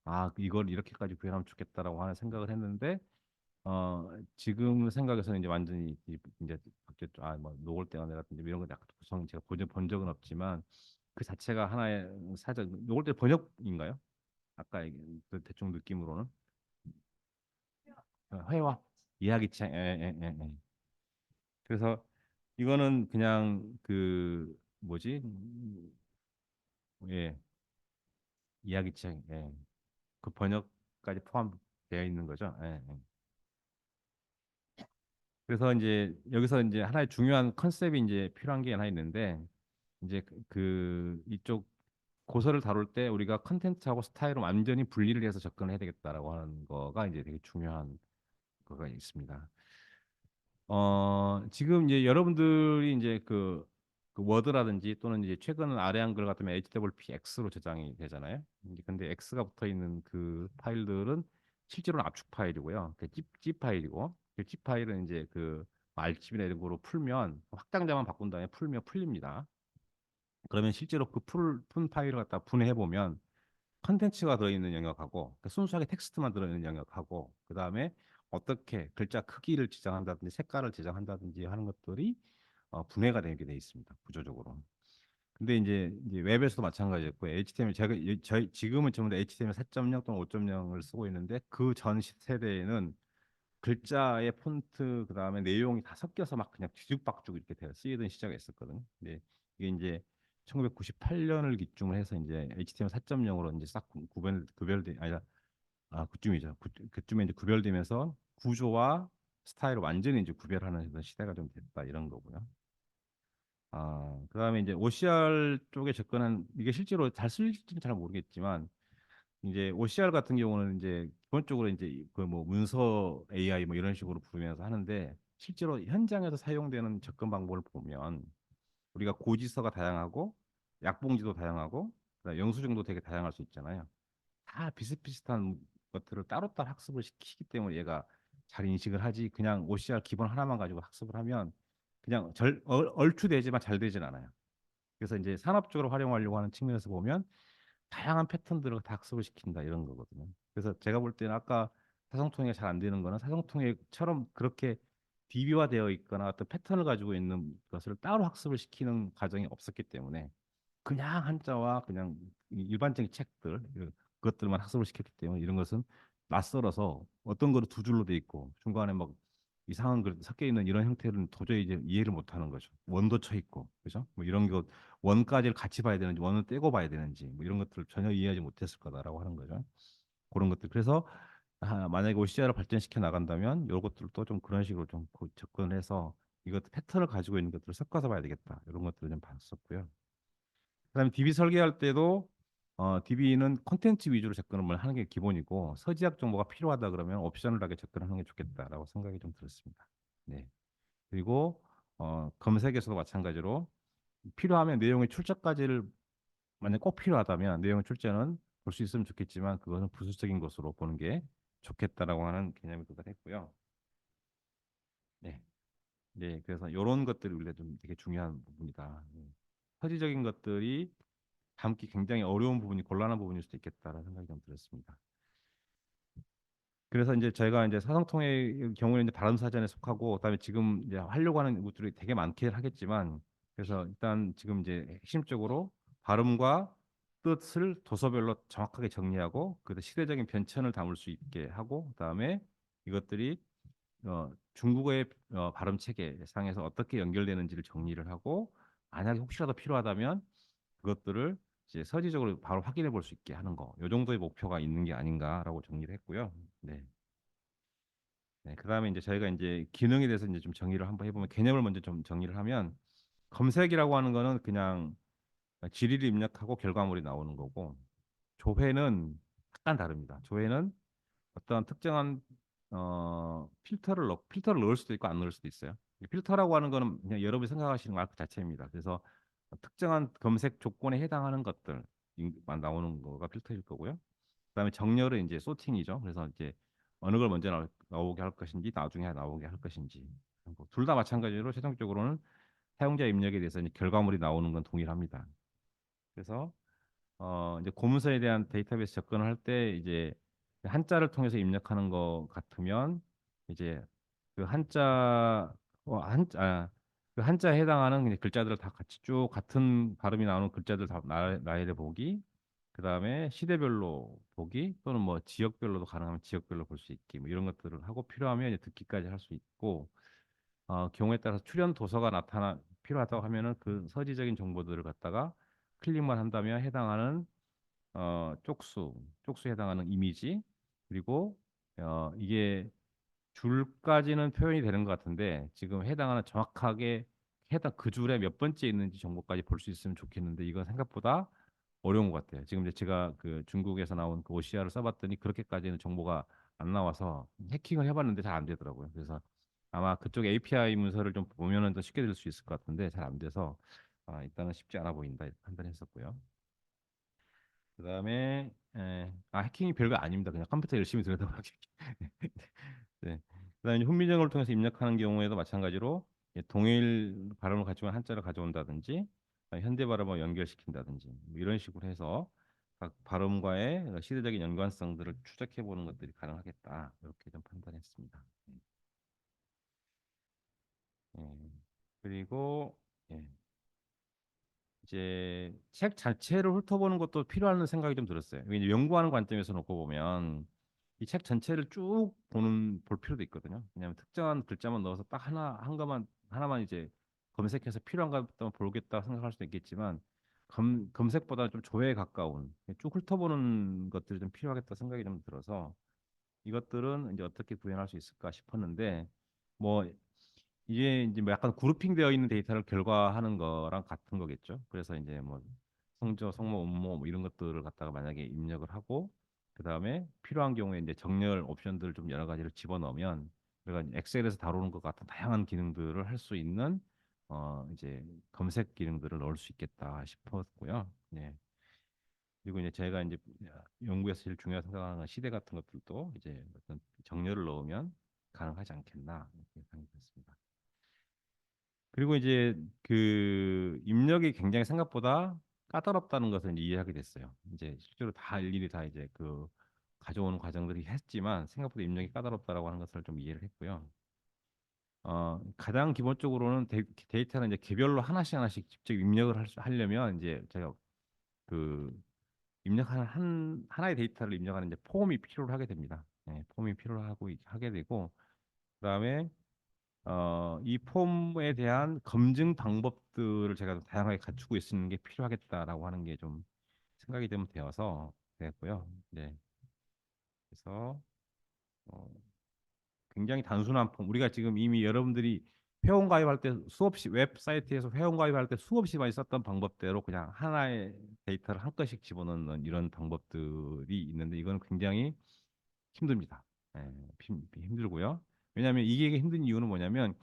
[SPEAKER 1] 아 이걸 이렇게까지 구현하면 좋겠다라고 하는 생각을 했는데 지금 생각에서는 이제 완전히 이제 바뀌었죠. 뭐 노골대화라든지 이런 거 약간 구성 제가 본 적은 없지만 그 자체가 하나의 사전 노골대 번역인가요? 아까 그 대충 느낌으로는 회화 이야기창 예. 그래서 이거는 그냥 그 뭐지 예 이야기창 그 번역까지 포함되어 있는 거죠. 그래서 이제 여기서 이제 하나의 중요한 컨셉이 이제 필요한 게 하나 있는데 이제 그 이쪽 고서를 다룰 때 우리가 컨텐츠하고 스타일을 완전히 분리를 해서 접근을 해야 되겠다라고 하는 거가 이제 되게 중요한 거가 있습니다. 지금 이제 여러분들이 이제 그 워드라든지 또는 이제 최근 아래 한글 같으면 HWPX로 저장이 되잖아요. 이제 근데 X가 붙어 있는 그 파일들은 실제로는 압축 파일이고요. 그 찝 파일이고 그 찝 파일은 이제 그 알집이나 이런 거로 풀면 확장자만 바꾼 다음에 풀면 풀립니다. 그러면 실제로 그 푼 파일을 갖다 분해해 보면 컨텐츠가 들어있는 영역하고 그 순수하게 텍스트만 들어있는 영역하고 그 다음에 어떻게 글자 크기를 지정한다든지 색깔을 지정한다든지 하는 것들이 분해가 되게 돼 있습니다. 구조적으로. 근데 이제 웹에서도 마찬가지였고 HTML 제가 저희 지금은 전부 다 HTML 4.0 또는 5.0을 쓰고 있는데 그 전 세대에는 글자의 폰트 그다음에 내용이 다 섞여서 막 그냥 뒤죽박죽 이렇게 되어 쓰이던 시대가 있었거든요. 근데 이게 이제 1998년을 기점으로 해서 이제 HTML 4.0으로 이제 싹 구별돼 아니라 그쯤이죠. 그쯤에 이제 구별되면서 구조와 스타일을 완전히 이제 구별하는 그런 시대가 좀 됐다 이런 거고요. 그다음에 이제 OCR 쪽에 접근한 이게 실제로 잘 쓸지는 잘 모르겠지만 이제 OCR 같은 경우는 이제 기본적으로 이제 그 뭐 문서 AI 뭐 이런 식으로 부르면서 하는데 실제로 현장에서 사용되는 접근 방법을 보면 우리가 고지서가 다양하고 약봉지도 다양하고 그다음에 영수증도 되게 다양할 수 있잖아요. 다 비슷비슷한 것들을 따로따로 학습을 시키기 때문에 얘가 잘 인식을 하지 그냥 OCR 기본 하나만 가지고 학습을 하면 그냥 얼추 되지만 잘 되진 않아요. 그래서 이제 산업적으로 활용하려고 하는 측면에서 보면 다양한 패턴들을 다 학습을 시킨다 이런 거거든요. 그래서 제가 볼 때는 아까 사성통일이 잘 안 되는 거는 사성통일처럼 그렇게 DB화되어 있거나 어떤 패턴을 가지고 있는 것을 따로 학습을 시키는 과정이 없었기 때문에 그냥 한자와 그냥 일반적인 책들 그것들만 학습을 시켰기 때문에 이런 것은 낯설어서 어떤 거는 두 줄로 돼 있고 중간에 막 이상한 글 섞여 있는 이런 형태는 도저히 이제 이해를 못 하는 거죠. 원도 쳐 있고 그죠? 뭐 이런 거 원까지를 같이 봐야 되는지 원을 떼고 봐야 되는지 뭐 이런 것들을 전혀 이해하지 못했을 거다라고 하는 거죠. 그런 것들 그래서 만약에 OCR을 발전시켜 나간다면 이런 것들도 좀 그런 식으로 좀 접근해서 이것 패턴을 가지고 있는 것들을 섞어서 봐야 되겠다 이런 것들을 좀 봤었고요. 그다음에 DB 설계할 때도 DB는 콘텐츠 위주로 접근을 하는 게 기본이고 서지학 정보가 필요하다 그러면 옵셔널하게 접근하는 게 좋겠다라고 생각이 좀 들었습니다. 네. 그리고 검색에서도 마찬가지로 필요하면 내용의 출처까지를 만약 꼭 필요하다면 내용의 출처는 볼 수 있으면 좋겠지만 그것은 부수적인 것으로 보는 게 좋겠다라고 하는 개념을 도달했고요. 네. 네. 그래서 이런 것들이 우리가 좀 되게 중요한 부분이다. 네. 서지적인 것들이 담기 굉장히 어려운 부분이 곤란한 부분일 수도 있겠다라는 생각이 좀 들었습니다. 그래서 이제 저희가 이제 사성통의 경우에는 이제 발음사전에 속하고 그다음에 지금 이제 하려고 하는 것들이 되게 많긴 하겠지만 그래서 일단 지금 이제 핵심적으로 발음과 뜻을 도서별로 정확하게 정리하고 그 시대적인 변천을 담을 수 있게 하고 그다음에 이것들이 중국어의 발음 체계 상에서 어떻게 연결되는지를 정리를 하고 만약에 혹시라도 필요하다면 그것들을 이제 서지적으로 바로 확인해 볼 수 있게 하는 거. 요 정도의 목표가 있는 게 아닌가라고 정리를 했고요. 네. 네. 그다음에 이제 저희가 이제 기능에 대해서 이제 좀 정의를 한번 해보면 개념을 먼저 좀 정리를 하면 검색이라고 하는 거는 그냥 지리를 입력하고 결과물이 나오는 거고 조회는 약간 다릅니다. 조회는 어떤 특정한 필터를 넣을 수도 있고 안 넣을 수도 있어요. 이 필터라고 하는 거는 그냥 여러분이 생각하시는 말 그 자체입니다. 그래서 특정한 검색 조건에 해당하는 것들만 나오는 거가 필터일 거고요. 그다음에 정렬은 이제 소팅이죠. 그래서 이제 어느 걸 먼저 나오게 할 것인지 나중에 나오게 할 것인지 둘 다 마찬가지로 최종적으로는 사용자 입력에 대해서 이제 결과물이 나오는 건 동일합니다. 그래서 이제 고문서에 대한 데이터베이스 접근을 할 때 이제 한자를 통해서 입력하는 것 같으면 이제 그 한자 그 한자에 해당하는 그냥 글자들을 다 같이 쭉 같은 발음이 나오는 글자들 다 나열해 보기, 그 다음에 시대별로 보기 또는 뭐 지역별로도 가능하면 지역별로 볼 수 있기 뭐 이런 것들을 하고 필요하면 이제 듣기까지 할 수 있고 경우에 따라서 출연 도서가 필요하다고 하면은 그 서지적인 정보들을 갖다가 클릭만 한다면 해당하는 쪽수에 해당하는 이미지 그리고 이게 줄까지는 표현이 되는 것 같은데 지금 해당하는 정확하게 해당 그 줄에 몇 번째 있는지 정보까지 볼 수 있으면 좋겠는데 이건 생각보다 어려운 것 같아요. 지금 이제 제가 그 중국에서 나온 그 OCR을 써봤더니 그렇게까지는 정보가 안 나와서 해킹을 해봤는데 잘 안 되더라고요. 그래서 아마 그쪽 API 문서를 좀 보면은 더 쉽게 될 수 있을 것 같은데 잘 안 돼서 일단은 쉽지 않아 보인다 이렇게 판단했었고요. 그다음에 해킹이 별거 아닙니다. 그냥 컴퓨터 열심히 들여다보기. 네. 그다음에 이제 훈민정음을 통해서 입력하는 경우에도 마찬가지로 동일 발음을 가지고 한자를 가져온다든지 현대 발음을 연결시킨다든지 뭐 이런 식으로 해서 각 발음과의 시대적인 연관성들을 추적해 보는 것들이 가능하겠다. 이렇게 좀 판단했습니다. 예. 그리고 예. 이제 책 자체를 훑어보는 것도 필요하다는 생각이 좀 들었어요. 이제 연구하는 관점에서 놓고 보면 이 책 전체를 쭉 볼 필요도 있거든요. 왜냐하면 특정한 글자만 넣어서 딱 하나만 이제 검색해서 필요한 것만 보겠다 생각할 수도 있겠지만 검색보다 좀 조회에 가까운 쭉 훑어보는 것들이 좀 필요하겠다 생각이 좀 들어서 이것들은 이제 어떻게 구현할 수 있을까 싶었는데 뭐 이게 이제 뭐 약간 그룹핑되어 있는 데이터를 결과하는 거랑 같은 거겠죠. 그래서 이제 뭐 성저, 성모, 음모 뭐 이런 것들을 갖다가 만약에 입력을 하고 그 다음에 필요한 경우에 이제 정렬 옵션들을 좀 여러 가지를 집어넣으면 우리가 이제 엑셀에서 다루는 것 같은 다양한 기능들을 할 수 있는 이제 검색 기능들을 넣을 수 있겠다 싶었고요. 네. 그리고 이제 제가 이제 연구에서 제일 중요하게 생각하는 건 시대 같은 것들도 이제 어떤 정렬을 넣으면 가능하지 않겠나 이렇게 생각이 됐습니다. 그리고 이제 그 입력이 굉장히 생각보다 까다롭다는 것을 이제 이해하게 됐어요. 이제 실제로 다 일일이 다 이제 그 가져오는 과정들이 했지만 생각보다 입력이 까다롭다라고 하는 것을 좀 이해를 했고요. 가장 기본적으로는 데이터는 이제 개별로 하나씩 직접 입력을 하려면 이제 제가 그 입력하는 하나의 데이터를 입력하는 이제 폼이 필요로 하게 됩니다. 네, 폼이 필요하고 하게 되고 그다음에 이 폼에 대한 검증 방법들을 제가 좀 다양하게 갖추고 있는 게 필요하겠다라고 하는 게 좀 생각이 좀 되어서 됐고요. 네. 그래서 어, 굉장히 단순한 폼. 우리가 지금 이미 여러분들이 회원 가입할 때 수없이 웹사이트에서 회원 가입할 때 수없이 많이 썼던 방법대로 그냥 하나의 데이터를 한 건씩 집어넣는 이런 방법들이 있는데 이거는 굉장히 힘듭니다. 예, 힘들고요. 왜냐하면 이게 힘든 이유는 뭐냐면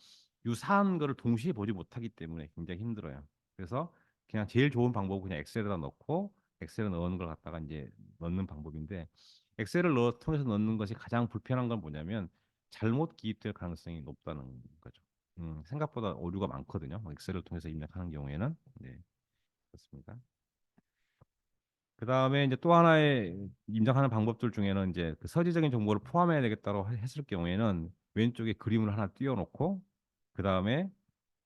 [SPEAKER 1] 유사한 거를 동시에 보지 못하기 때문에 굉장히 힘들어요. 그래서 그냥 제일 좋은 방법은 그냥 엑셀에다 넣고 엑셀에 넣는 걸 갖다가 이제 넣는 방법인데 엑셀을 통해서 넣는 것이 가장 불편한 건 뭐냐면 잘못 기입될 가능성이 높다는 거죠. 생각보다 오류가 많거든요. 엑셀을 통해서 입력하는 경우에는 네, 그렇습니다. 그 다음에 이제 또 하나의 입력하는 방법들 중에는 이제 그 서지적인 정보를 포함해야 되겠다고 했을 경우에는 왼쪽에 그림을 하나 띄워놓고 그 다음에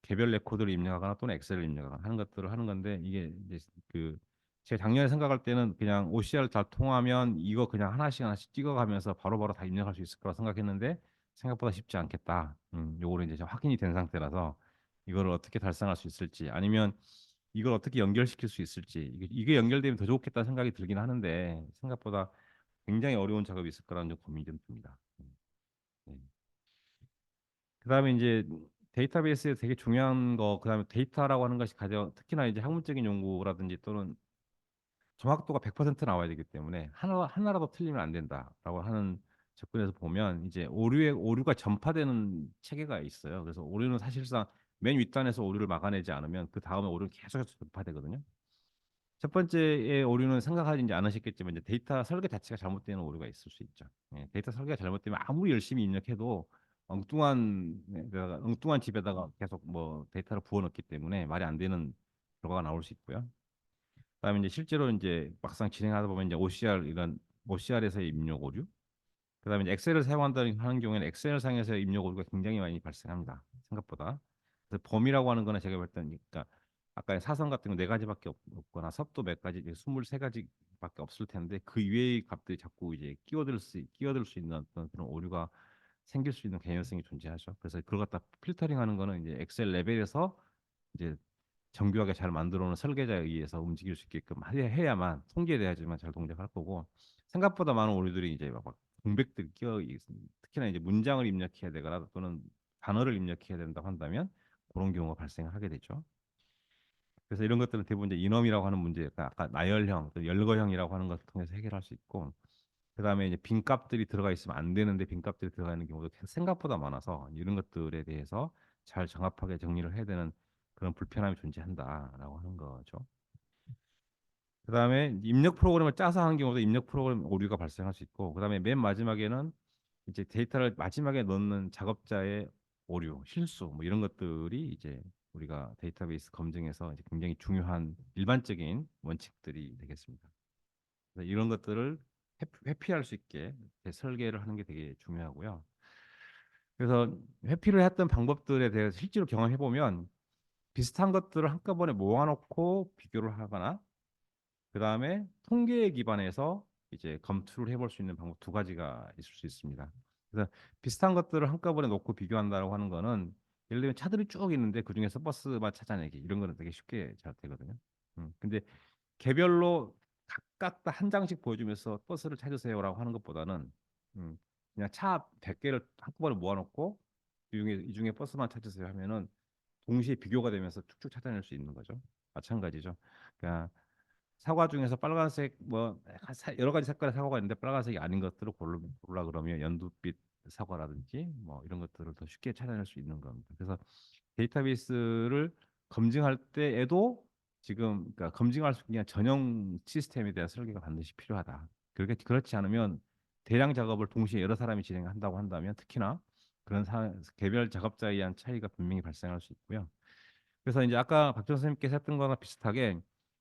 [SPEAKER 1] 개별 레코드를 입력하거나 또는 엑셀을 입력하거나 하는 것들을 하는 건데 이게 이제 그 제가 작년에 생각할 때는 그냥 OCR 잘 통하면 이거 그냥 하나씩 찍어가면서 바로바로 다 입력할 수 있을 거라 생각했는데 생각보다 쉽지 않겠다. 요거는 이제 확인이 된 상태라서 이거를 어떻게 달성할 수 있을지 아니면 이걸 어떻게 연결시킬 수 있을지 이게 연결되면 더 좋겠다는 생각이 들긴 하는데 생각보다 굉장히 어려운 작업이 있을 거라는 좀 고민이 좀 듭니다. 네. 그다음에 이제 데이터베이스에 되게 중요한 거 그다음에 데이터라고 하는 것이 가장 특히나 이제 학문적인 연구라든지 또는 정확도가 100% 나와야 되기 때문에 하나라도 틀리면 안 된다라고 하는 접근해서 보면 이제 오류가 전파되는 체계가 있어요. 그래서 오류는 사실상 맨 윗단에서 오류를 막아내지 않으면 그 다음에 오류는 계속해서 전파되거든요. 첫 번째의 오류는 생각하지 않으셨겠지만 이제 데이터 설계 자체가 잘못되는 오류가 있을 수 있죠. 예, 데이터 설계가 잘못되면 아무리 열심히 입력해도 내가 엉뚱한 집에다가 계속 뭐 데이터를 부어넣기 때문에 말이 안 되는 결과가 나올 수 있고요. 그다음에 이제 실제로 이제 막상 진행하다 보면 이제 OCR 이런 OCR에서의 입력 오류, 그다음에 이제 엑셀을 사용한다는 하는 경우에는 엑셀 상에서의 입력 오류가 굉장히 많이 발생합니다. 생각보다. 그래서 범위라고 하는 거는 제가 볼 때는 그러니까 아까 사선 같은 거 네 가지밖에 없거나 섭도 몇 가지, 23가지밖에 없을 텐데 그 이외의 값들이 자꾸 이제 끼어들 수 있는 어떤 그런 오류가 생길 수 있는 개연성이 존재하죠. 그래서 그걸 갖다 필터링하는 거는 이제 엑셀 레벨에서 이제 정교하게 잘 만들어 놓은 설계자에 의해서 움직일 수 있게끔 해야만 통제돼야지만 잘 동작할 거고, 생각보다 많은 오류들이 이제 막 공백들이 끼어 있습니다. 특히나 이제 문장을 입력해야 되거나 또는 단어를 입력해야 된다고 한다면 그런 경우가 발생하게 되죠. 그래서 이런 것들은 대부분 이제 인엄이라고 하는 문제, 그러니까 아까 나열형, 또 열거형이라고 하는 것을 통해서 해결할 수 있고, 그다음에 이제 빈값들이 들어가 있으면 안 되는데 빈값들이 들어가 있는 경우도 생각보다 많아서 이런 것들에 대해서 잘 정합하게 정리를 해야 되는 그런 불편함이 존재한다라고 하는 거죠. 그다음에 입력 프로그램을 짜서 하는 경우도 입력 프로그램 오류가 발생할 수 있고, 그다음에 맨 마지막에는 이제 데이터를 마지막에 넣는 작업자의 오류, 실수 뭐 이런 것들이 이제 우리가 데이터베이스 검증에서 이제 굉장히 중요한 일반적인 원칙들이 되겠습니다. 그래서 이런 것들을 회피할 수 있게 설계를 하는 게 되게 중요하고요. 그래서 회피를 했던 방법들에 대해서 실제로 경험해 보면 비슷한 것들을 한꺼번에 모아놓고 비교를 하거나, 그 다음에 통계에 기반해서 이제 검토를 해볼 수 있는 방법 두 가지가 있을 수 있습니다. 그래서 비슷한 것들을 한꺼번에 놓고 비교한다고 하는 거는 예를 들면 차들이 쭉 있는데 그 중에서 버스만 찾아내기 이런 거는 되게 쉽게 잘 되거든요. 근데 개별로 각각 다 한 장씩 보여주면서 버스를 찾으세요라고 하는 것보다는 음, 그냥 차 100개를 한꺼번에 모아놓고 이 중에 버스만 찾으세요 하면은 동시에 비교가 되면서 쭉쭉 찾아낼 수 있는 거죠. 마찬가지죠. 그러니까 사과 중에서 빨간색 뭐 여러 가지 색깔의 사과가 있는데 빨간색이 아닌 것들을 고르라 그러면 연두빛 사과라든지 뭐 이런 것들을 더 쉽게 찾아낼 수 있는 겁니다. 그래서 데이터베이스를 검증할 때에도 지금 그러니까 검증할 수 있는 전용 시스템에 대한 설계가 반드시 필요하다. 그렇지 않으면 대량 작업을 동시에 여러 사람이 진행한다고 한다면 특히나 개별 작업자에 의한 차이가 분명히 발생할 수 있고요. 그래서 이제 아까 박준 선생님께서 했던 거나 비슷하게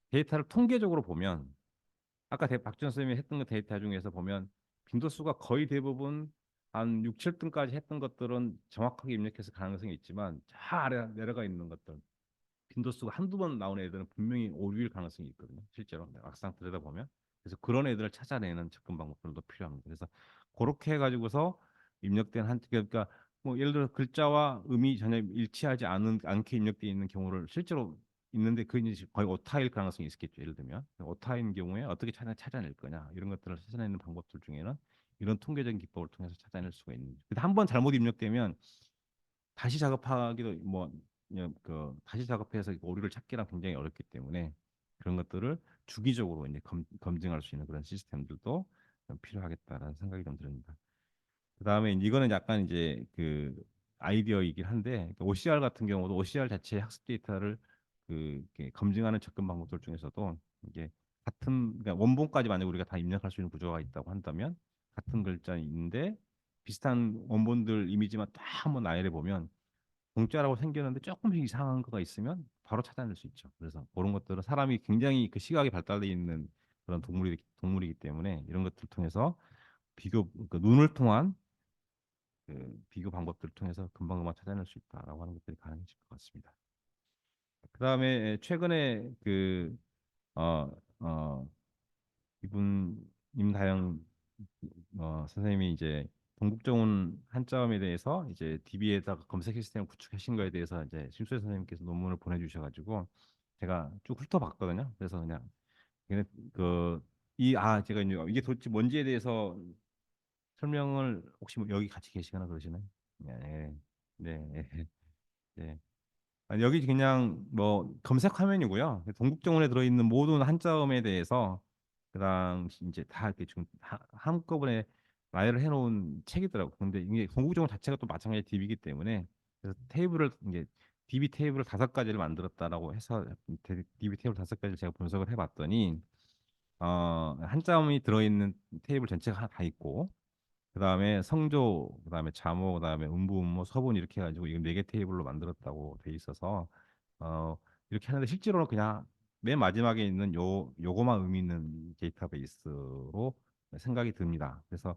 [SPEAKER 1] 데이터를 통계적으로 보면 아까 박준 선생님이 했던 그 데이터 중에서 보면 빈도수가 거의 대부분 한 6, 7등까지 했던 것들은 정확하게 입력해서 가능성이 있지만 저 아래 내려가 있는 것들 빈도수가 한두 번 나오는 애들은 분명히 오류일 가능성이 있거든요. 실제로 막상 들여다보면. 그래서 그런 애들을 찾아내는 접근 방법들도 필요합니다. 그래서 그렇게 해가지고서 입력된 그러니까 뭐 예를 들어 글자와 음이 전혀 일치하지 않게 입력되어 있는 경우를 실제로 있는데 그 이제 거의 오타일 가능성이 있겠죠. 예를 들면 오타인 경우에 어떻게 찾아낼 거냐 이런 것들을 찾아내는 방법들 중에는 이런 통계적인 기법을 통해서 찾아낼 수가 있는. 근데 한 번 잘못 입력되면 다시 작업하기도 뭐 그 다시 작업해서 오류를 찾기랑 굉장히 어렵기 때문에 그런 것들을 주기적으로 이제 검증할 수 있는 그런 시스템들도 좀 필요하겠다라는 생각이 좀 듭니다. 그다음에 이거는 약간 이제 그 아이디어이긴 한데 OCR 같은 경우도 OCR 자체의 학습 데이터를 이렇게 검증하는 접근 방법들 중에서도 이게 그러니까 원본까지 만약 우리가 다 입력할 수 있는 구조가 있다고 한다면 같은 글자인데 비슷한 원본들 이미지만 딱 한번 나열해 보면 공짜라고 생겼는데 조금씩 이상한 거가 있으면 바로 찾아낼 수 있죠. 그래서 그런 것들은 사람이 굉장히 그 시각이 발달돼 있는 그런 동물이기 때문에 이런 것들을 통해서 그 눈을 통한 그 비교 방법들을 통해서 금방금방 찾아낼 수 있다라고 하는 것들이 가능해질 것 같습니다. 그다음에 최근에 어, 어, 이분 임다영 선생님이 이제 동국정운 한자음에 대해서 이제 DB에다가 검색 시스템을 구축하신 거에 대해서 이제 심수혜 선생님께서 논문을 보내주셔가지고 제가 쭉 훑어봤거든요. 그래서 그냥 제가 이제 이게 도대체 뭔지에 대해서 설명을 혹시 뭐 여기 같이 계시거나 그러시나요? 네, 네, 네. 네. 아니, 여기 그냥 뭐 검색 화면이고요. 동국정원에 들어있는 모든 한자음에 대해서 그 당시 이제 다 이렇게 지금 한꺼번에 나열을 해놓은 책이더라고. 근데 이게 공구조건 자체가 또 마찬가지 DB이기 때문에 그래서 테이블을 이제 DB 테이블을 5가지를 만들었다라고 해서 DB 테이블 5가지를 제가 분석을 해봤더니 한 점이 들어있는 테이블 전체가 다 있고 그다음에 성조, 그다음에 자모, 그다음에 음부, 음모, 서분 이렇게 해가지고 이거 4개 테이블로 만들었다고 돼 있어서 어 이렇게 하는데 실제로는 그냥 맨 마지막에 있는 요거만 의미 있는 데이터베이스로 생각이 듭니다. 그래서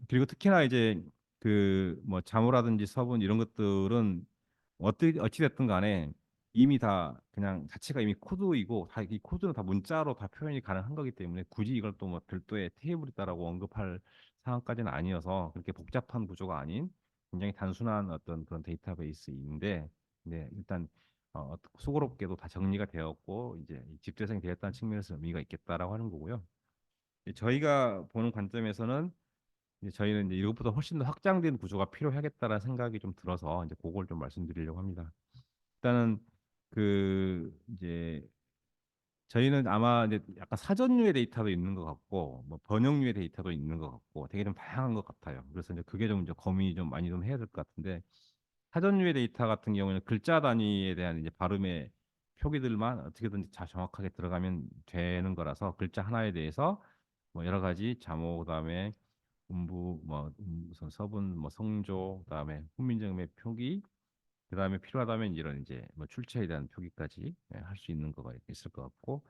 [SPEAKER 1] 그리고 특히나 이제 그 뭐 자모라든지 서분 이런 것들은 어찌 됐든 간에 이미 다 그냥 자체가 이미 코드이고 다 이 코드는 다 문자로 다 표현이 가능한 거기 때문에 굳이 이걸 또 뭐 별도의 테이블이다라고 언급할 상황까지는 아니어서 그렇게 복잡한 구조가 아닌 굉장히 단순한 어떤 그런 데이터베이스인데 네, 일단 수고롭게도 다 정리가 되었고 이제 집재생이 되었다는 측면에서 의미가 있겠다라고 하는 거고요. 저희가 보는 관점에서는 이제 저희는 이제 이것보다 훨씬 더 확장된 구조가 필요하겠다라는 생각이 좀 들어서 이제 그걸 좀 말씀드리려고 합니다. 일단은 그 이제 저희는 아마 이제 약간 사전류의 데이터도 있는 것 같고 뭐 번역류의 데이터도 있는 것 같고 되게 좀 다양한 것 같아요. 그래서 이제 그게 좀 이제 고민이 좀 많이 좀 해야 될 것 같은데 사전류의 데이터 같은 경우는 글자 단위에 대한 이제 발음의 표기들만 어떻게든지 다 정확하게 들어가면 되는 거라서 글자 하나에 대해서 뭐 여러 가지 자모 그다음에 음부 뭐 무슨 서분 뭐 성조 그다음에 훈민정음의 표기 그다음에 필요하다면 이런 이제 뭐 출처에 대한 표기까지 할 수 있는 거가 있을 것 같고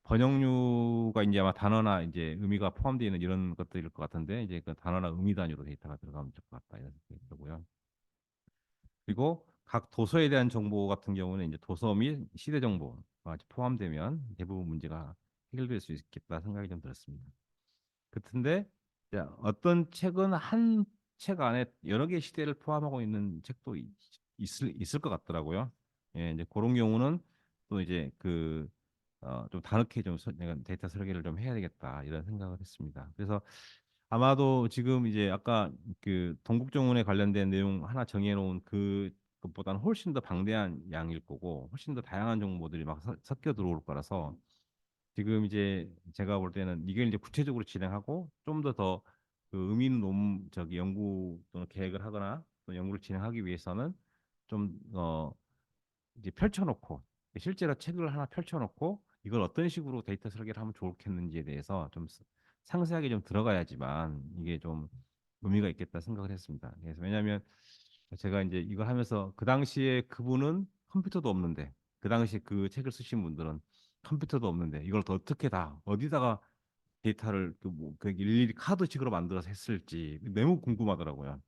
[SPEAKER 1] 번역류가 이제 아마 단어나 이제 의미가 포함되어 있는 이런 것들일 것 같은데 이제 그 단어나 의미 단위로 데이터가 들어가면 될 것 같다 이런 생각이 들고요. 그리고 각 도서에 대한 정보 같은 경우는 이제 도서 및 시대 정보가 포함되면 대부분 문제가 해결될 수 있겠다 생각이 좀 들었습니다. 같은데 이제 어떤 책은 한 책 안에 여러 개의 시대를 포함하고 있는 책도 있을 것 같더라고요. 예, 이제 그런 경우는 또 이제 좀 다르게 좀 내가 데이터 설계를 좀 해야 되겠다 이런 생각을 했습니다. 그래서 아마도 지금 이제 아까 그 동국정원에 관련된 내용 하나 정해놓은 그것보다는 훨씬 더 방대한 양일 거고 훨씬 더 다양한 정보들이 막 섞여 들어올 거라서 지금 이제 제가 볼 때는 이걸 이제 구체적으로 진행하고 좀 더 그 의미 있는 저기 연구 또는 계획을 하거나 또 연구를 진행하기 위해서는 좀 이제 펼쳐놓고 실제로 책을 하나 펼쳐놓고 이걸 어떤 식으로 데이터 설계를 하면 좋겠는지에 대해서 좀 상세하게 좀 들어가야지만 이게 좀 의미가 있겠다 생각을 했습니다. 그래서 왜냐하면 제가 이제 이거 하면서 그 당시에 그분은 컴퓨터도 없는데 그 당시에 그 책을 쓰신 분들은 컴퓨터도 없는데 이걸 더 어떻게 다 어디다가 데이터를 그 일일이 카드식으로 만들어서 했을지 너무 궁금하더라고요.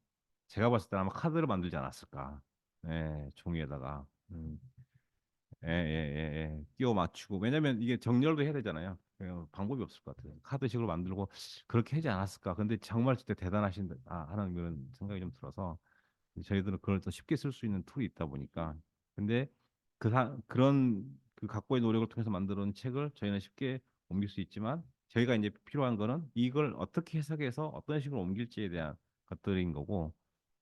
[SPEAKER 1] 제가 봤을 때 아마 카드를 만들지 않았을까. 예, 종이에다가. 예, 예, 예, 예. 끼워 맞추고. 왜냐면 이게 정렬도 해야 되잖아요. 방법이 없을 것 같아요. 카드식으로 만들고 그렇게 하지 않았을까. 근데 정말 진짜 대단하신 하는 그런 생각이 좀 들어서 저희들은 그걸 더 쉽게 쓸 수 있는 툴이 있다 보니까. 근데 그런 그 각고의 노력을 통해서 만들어낸 책을 저희는 쉽게 옮길 수 있지만 저희가 이제 필요한 거는 이걸 어떻게 해석해서 어떤 식으로 옮길지에 대한 것들인 거고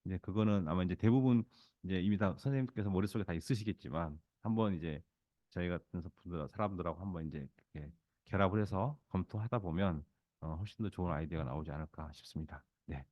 [SPEAKER 1] 이제 그거는 아마 이제 대부분 이제 이미 다 선생님께서 머릿속에 다 있으시겠지만 한번 이제 저희 같은 사람들하고 한번 이제 이렇게 결합을 해서 검토하다 보면 훨씬 더 좋은 아이디어가 나오지 않을까 싶습니다. 네.